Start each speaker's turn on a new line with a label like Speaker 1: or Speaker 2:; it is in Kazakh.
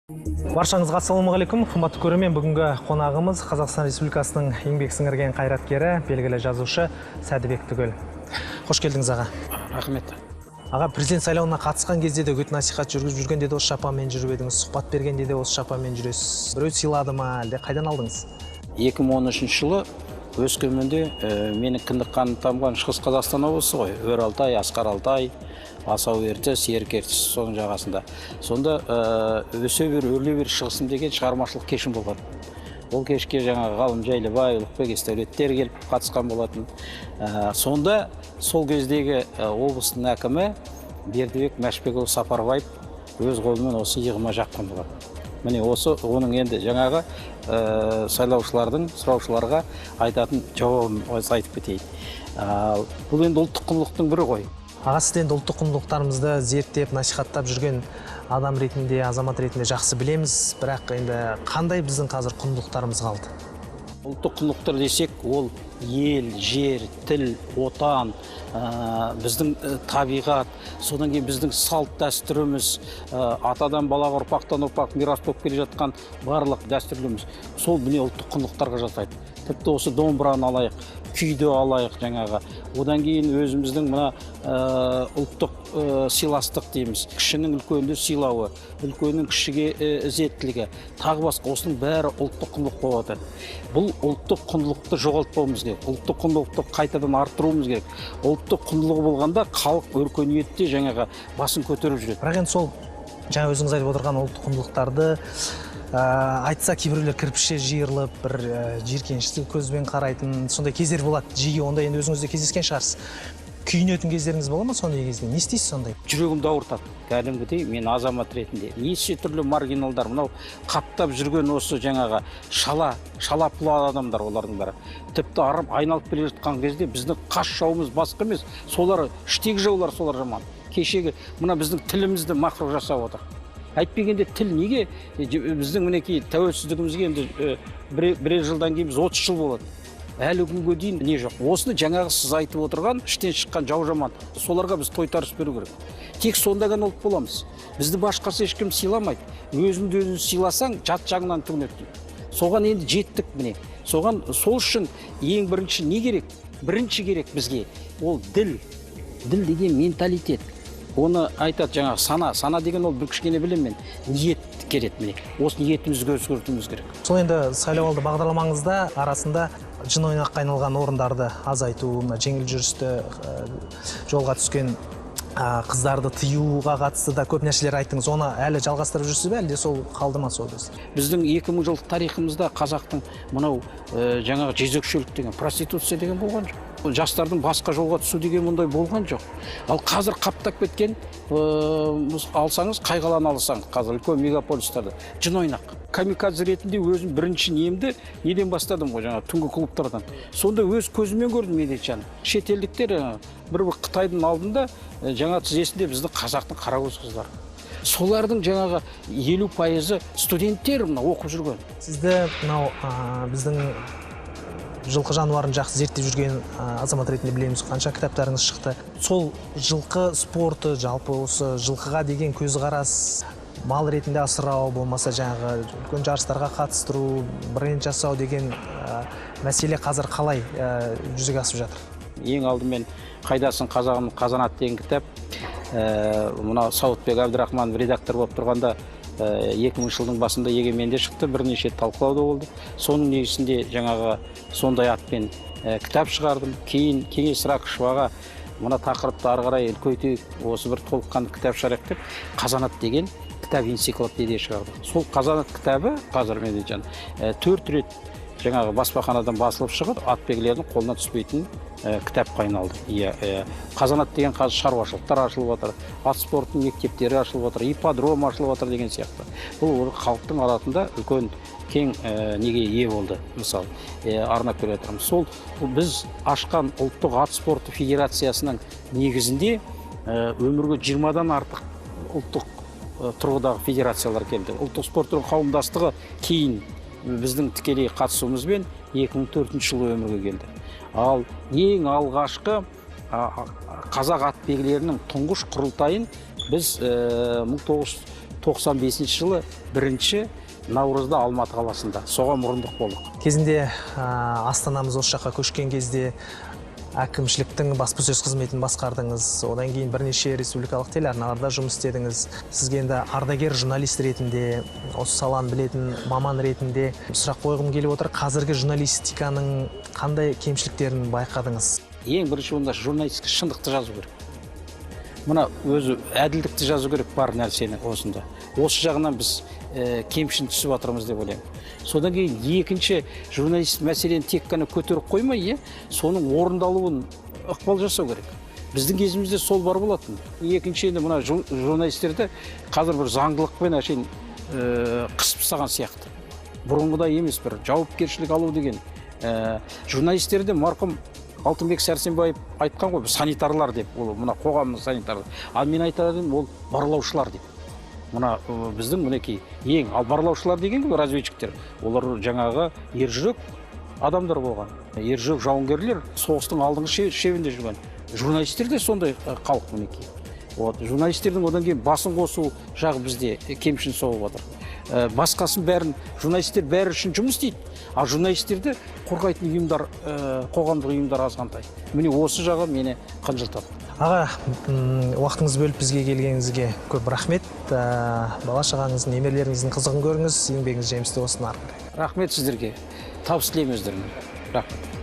Speaker 1: Баршаңызға ассалаумағалейкум. Қымбатты көрермен, бүгінгі қонағымыз Қазақстан Республикасының еңбек сіңірген қайраткері, белгілі жазушы Сәдібек Түгел. Қош келдіңіз аға.
Speaker 2: Рахмет.
Speaker 1: Аға, президент сайлауына қатысқан кезде де үгіт насихат жүргізіп жүргенде де осы шапанмен жүріп едіңіз, сұхбат бергенде де осы шапанмен жүресіз. Біреу сыйлады ма, әлде қайдан алдыңыз?
Speaker 2: 2013 жылы Өскеменде менің кіндік қаным тамған Шығыс Қазақстан облысы ғой, Өр-Алтай, Асқар-Алтай, Асау-ертіс, Ерке-ертіс соның жағасында. Сонда өсе бер, өрле бер шығысым деген шығармашылық кешім болған. Ол кешке жаңағы ғалым Жайлыбай, Ұлықбек Естәулеттер келіп қатысқан болатын. Сонда сол кездегі облыстың әкімі Бердібек Мәшбекұлы Сапарбаев өз қолымен осы иығыма жаққан болатын. Міне осы оның енді жаңағы сайлаушылардың, сұраушыларға айтатын жауабын айтып кетейін. Бұл енді ұлттық құндылықтың бірі ғой.
Speaker 1: Аға, сіз енді ұлттық құндылықтарымызды зерттеп, насихаттап жүрген адам ретінде, азамат ретінде жақсы білеміз, бірақ енді қандай біздің қазір құндылықтарымыз қалды?
Speaker 2: Ұлттық құндылықтар десек, ол ел, жер, тіл, отан, біздің табиғат, содан кейін біздің салт дәстүріміз, атадан балаға, ұрпақтан ұрпақ мирас болып келе жатқан барлық дәстүрлеріміз. Сол міне ұлттық құндылықтарға жатады. Тіпті осы домбыраны алайық, күйді алайық жаңағы. Одан кейін өзіміздің мына ұлттық сыйластық дейміз. Кішінің үлкенді сыйлауы, үлкеннің кішіге ізеттілігі, тағы басқа осының бәрі ұлттық құндылық болады. Бұл ұлттық құндылықты жоғалтпауымыз керек. Ұлттық құндылықты қайтадан арттыруымыз керек. Ұлттық құндылығы болғанда халық өркениетте жаңағы басын көтеріп жүреді.
Speaker 1: Бірақ енді сол жаңа өзіңіз айтып отырған ұлттық құндылықтарды айтса кейбіреулер кірпіше жиырылып, бір жиіркенішті көзбен қарайтын сондай кездер болады. Жиі онда енді өзіңізде кездескен шығарсыз. Күйінетін кездеріңіз бола ма сондай кезде? Не істейсіз сондай?
Speaker 2: Жүрегімді ауыртады. Кәдімгідей мен азамат ретінде. Неше түрлі маргиналдар, мынау қаптап жүрген осы жаңағы шала пұла адамдар олардың бәрі. Тіпті айналып келе жатқан кезде біздің қас жауымыз басқа емес, солар іштегі жаулар солар жаман. Кешегі мына біздің тілімізді мақұрып жасап отыр. Әйтпегенде тіл неге біздің мінекей тәуелсіздігімізге енді бірер жылдан кейін біз 30 жыл болады. Әлі күнге дейін не жоқ. Осыны жаңағы сіз айтып отырған іштен шыққан жау жаман. Соларға біз тойтарыс беру керек. Тек сонда ғана ұлт боламыз. Бізді башқасы ешкім сыйламайды. Өзіңді өзің сыйласаң, жат жағынан түгінеді. Соған енді жеттік міне. Соған сол үшін ең бірінші не керек? Бірінші керек бізге. Ол діл. Діл деген менталитет. Оны айтады жаңағы сана деген ол бір кішкене білем мен. Ниет керек міне. Осы ниетімізді өзгертуіміз керек.
Speaker 1: Сол енді сайлауалды бағдарламаңызда арасында жын ойнаққа айналған орындарды азайту, жеңіл жүрісті жолға түскен қыздарды тыюға қатысты да көп нәрселер айттыңыз. Оны әлі жалғастырып жүрсіз бе, әлде сол қалды ма сол кезде?
Speaker 2: Біздің 2000 жылдық тарихымызда қазақтың мынау жаңағы жезөкшелік деген, проституция деген болған жоқ. Жастардың басқа жолға түсу деген мұндай болған жоқ. Ал қазір қаптап кеткен, алсаңыз, қай қаланы алсаңыз, қазір үлкен мегаполистарды, жын ойнақ. Камикадзе ретінде өзім бірінші немді неден бастадым ғой, жаңа түнгі клубтардан. Сонда өз көзіммен көрдім Медетжан. Шетелдіктер бір Қытайдың алдында жаңа тізесінде біздің қазақтың қаракөз қыздары. Солардың жаңағы 50% студенттер оқып жүрген.
Speaker 1: Сізді мынау біздің жылқы жануарын жақсы зерттеп жүрген азамат ретінде білеміз, қанша кітаптарыңыз шықты. Сол жылқы спорты, жалпы осы жылқыға деген көзқарас, мал ретінде асырау болмаса жаңағы үлкен жарыстарға қатыстыру, бренд жасау деген мәселе қазір қалай жүзеге асып жатыр?
Speaker 2: Ең алдымен қайдасын қазағым қазан деген кітап, мына Сауытбек Әбдірахманов редактор болып тұрғанда 2000 жылдың басында егеменде шықты, бірнеше талқылауда болды. Соның негізінде жаңағы сондай атпен кітап шығардым. Кейін Кеңес Рақышеваға мына тақырыпты ары қарай үлкейтейік, осы бір толыққанды кітап шығарайық деп, қазанат деген кітап энциклопедия шығарды. Сол қазанат кітабы қазір Медетжан 4 рет жаңағы баспаханадан басылып шығып, атбегілердің қолына түспейтін кітапқа айналды. Қазанат деген қазір шаруашылықтар ашылып отыр, ат спортының мектептері ашылып отыр, ипподром ашылып отыр деген сияқты. Бұл халықтың арасында үлкен кең неге ие болды. Мысалы, арнап бере жатырмыз. Сол біз ашқан ұлттық ат спорты федерациясының негізінде өмірге 20-дан артық ұлттық тұрғыдағы федерациялар келді. Ұлттық спорт қауымдастығы кейін біздің тікелей қатысуымызбен 2004 жылы өмірге келді. Ал ең алғашқы қазақ атбегілерінің тұңғыш құрылтайын біз 95 жылы бірінші наурызда Алматы қаласында соған мұрындық болдық.
Speaker 1: Кезінде астанамыз осы жаққа көшкен кезде әкімшіліктің баспасөз қызметін басқардыңыз. Одан кейін бірнеше республикалық телеарналарда жұмыс істедіңіз. Сізге енді ардагер журналист ретінде, осы саланы білетін маман ретінде сұрақ қойғым келіп отыр. Қазіргі журналистиканың қандай кемшіліктерін байқадыңыз?
Speaker 2: Ең бірінші онда журналистика шындықты жазу керек. Мына өзі әділдікті жазу керек бар нәрсені осында. Осы жағынан біз кемшін түсіп жатырмыз деп ойлаймын. Содан кейін екінші журналист мәселені тек қана көтеріп қоймай, соның орындалуын ықпал жасау керек. Біздің кезімізде сол бар болатын. Екінші енді мына журналистерді қазір бір заңдылықпен әшейін қысып тастаған сияқты. Бұрынғыдай емес, бір жауапкершілік алу деген. Журналистерді марқұм Алтынбек Сәрсенбаев айтқан ғой, санитарлар деп, ол мына қоғамның санитарлары. Ал мен айтарым, ол барлаушылар деп. Мына біздің мінекей ең, ал барлаушылар деген разведчиктер, олар жаңағы ержүрек адамдар болған. Ержүрек жауынгерлер, соғыстың алдыңғы шебінде жүрген. Журналистер де сондай халық мінекей. Журналистердің одан кейін басын қосу жағы бізде кемшін соғып отыр. Басқасын бәрін, журналистер бәрі үшін жұмыс істейді, а журналистерді қорғайтын ұйымдар, қоғамдық ұйымдар азғантай. Міне осы жағы мені қынжылтады.
Speaker 1: Аға, уақытыңыз бөліп бізге келгеніңізге көп рахмет. Бала шағаңыздың, немерелеріңіздің қызығын көріңіз, еңбегіңіз жемісті болсын ары қарай.
Speaker 2: Рахмет сіздерге. Табыс тілеймін өздеріңе. Рахмет.